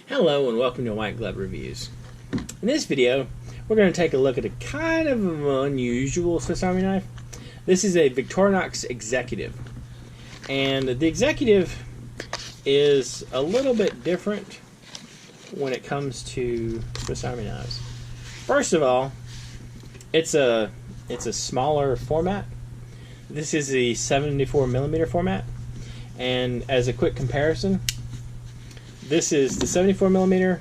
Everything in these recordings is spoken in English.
Hello and welcome to White Glove Reviews. In this video, we're going to take a look at a kind of unusual Swiss Army knife. This is a Victorinox Executive. And the Executive is a little bit different when it comes to Swiss Army knives. First of all, it's a smaller format. This is the 74mm format. And as a quick comparison, this is the 74mm,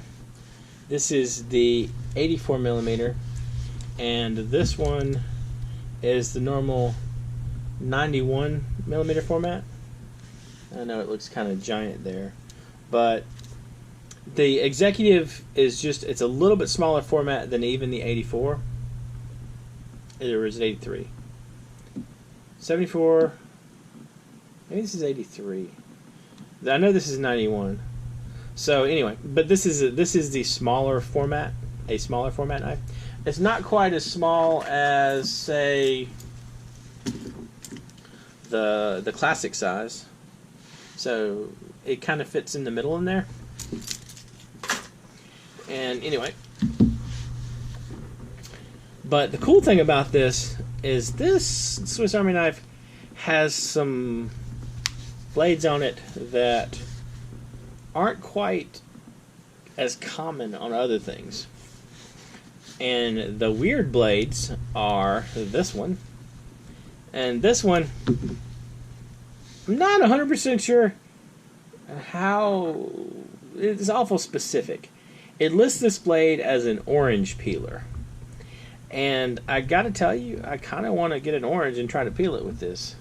this is the 84mm, and this one is the normal 91mm format. I know it looks kind of giant there, but the Executive is it's a little bit smaller format than even the 84. Or is it 83? 74, maybe this is 83. I know this is 91. So anyway, but this is the smaller format, a smaller format knife. It's not quite as small as, say, the classic size. So it kind of fits in the middle in there. And anyway, but the cool thing about this is this Swiss Army knife has some blades on it that aren't quite as common on other things. And the weird blades are this one and this one. I'm not 100% sure how. It's awful specific. It lists this blade as an orange peeler, and I gotta tell you, I kind of want to get an orange and try to peel it with this.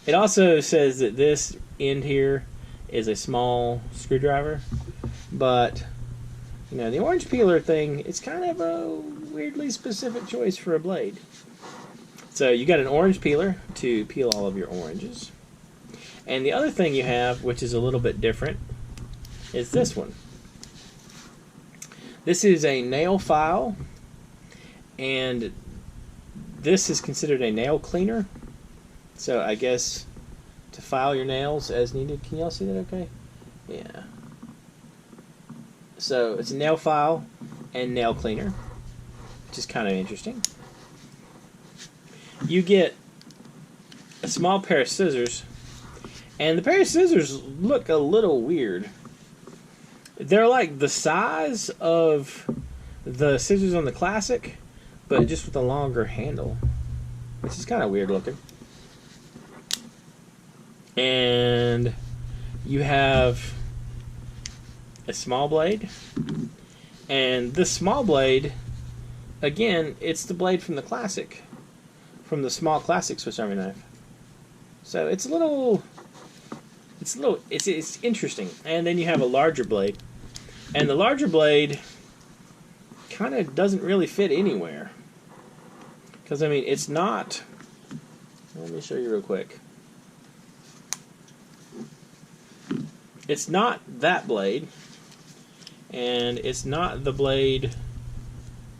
It also says that this end here is a small screwdriver, but you know, the orange peeler thing, it's kind of a weirdly specific choice for a blade. So you got an orange peeler to peel all of your oranges, and the other thing you have, which is a little bit different, is this one. This is a nail file, and this is considered a nail cleaner. So I guess to file your nails as needed. Can y'all see that okay? Yeah. So it's a nail file and nail cleaner, which is kind of interesting. You get a small pair of scissors, and the pair of scissors look a little weird. They're like the size of the scissors on the Classic, but just with a longer handle, which is kind of weird looking. And you have a small blade, and this small blade, again, it's the blade from the Classic, from the small Classic Swiss Army knife. So it's interesting. And then you have a larger blade, and the larger blade kind of doesn't really fit anywhere, because I mean, it's not. Let me show you real quick. It's not that blade, and it's not the blade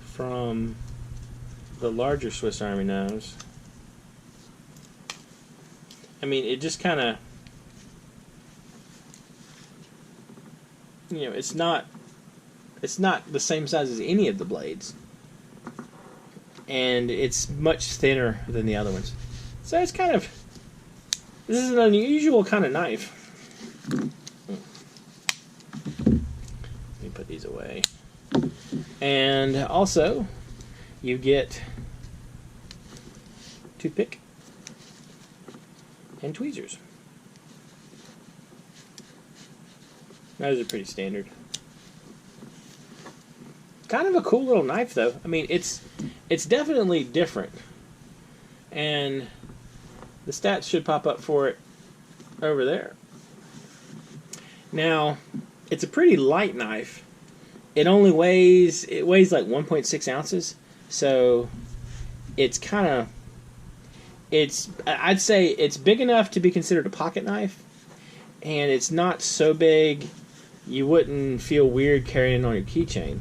from the larger Swiss Army knives. I mean, it just kind of, you know, it's not the same size as any of the blades, and it's much thinner than the other ones. So it's kind of, this is an unusual kind of knife. Let me put these away. And also, you get toothpick and tweezers. Those are pretty standard. Kind of a cool little knife, though. I mean, it's definitely different, and the stats should pop up for it over there. Now, it's a pretty light knife. It weighs like 1.6 ounces, so it's I'd say it's big enough to be considered a pocket knife, and it's not so big you wouldn't feel weird carrying it on your keychain.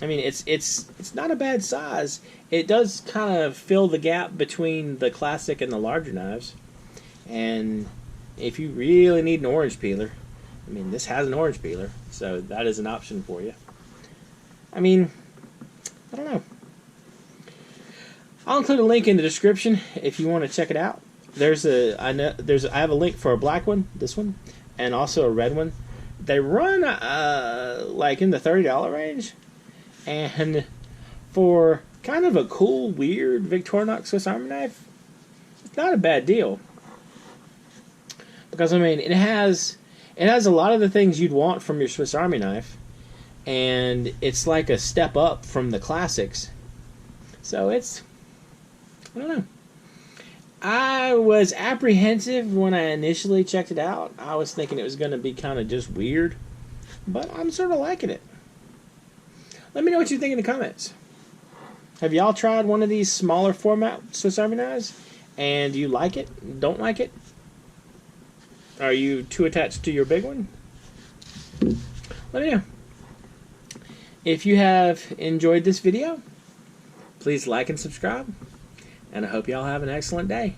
I mean, it's not a bad size. It does kind of fill the gap between the Classic and the larger knives, and if you really need an orange peeler, I mean, this has an orange peeler, so that is an option for you. I mean, I don't know. I'll include a link in the description if you want to check it out. I have a link for a black one, this one, and also a red one. They run like in the $30 range, and for kind of a cool, weird Victorinox Swiss Army knife, it's not a bad deal. Because I mean, it has a lot of the things you'd want from your Swiss Army knife, and it's like a step up from the classics. So it's, I don't know. I was apprehensive when I initially checked it out. I was thinking it was going to be kind of just weird, but I'm sort of liking it. Let me know what you think in the comments. Have y'all tried one of these smaller format Swiss Army knives? And do you like it? Don't like it? Are you too attached to your big one? Let me know. If you have enjoyed this video, please like and subscribe. And I hope y'all have an excellent day.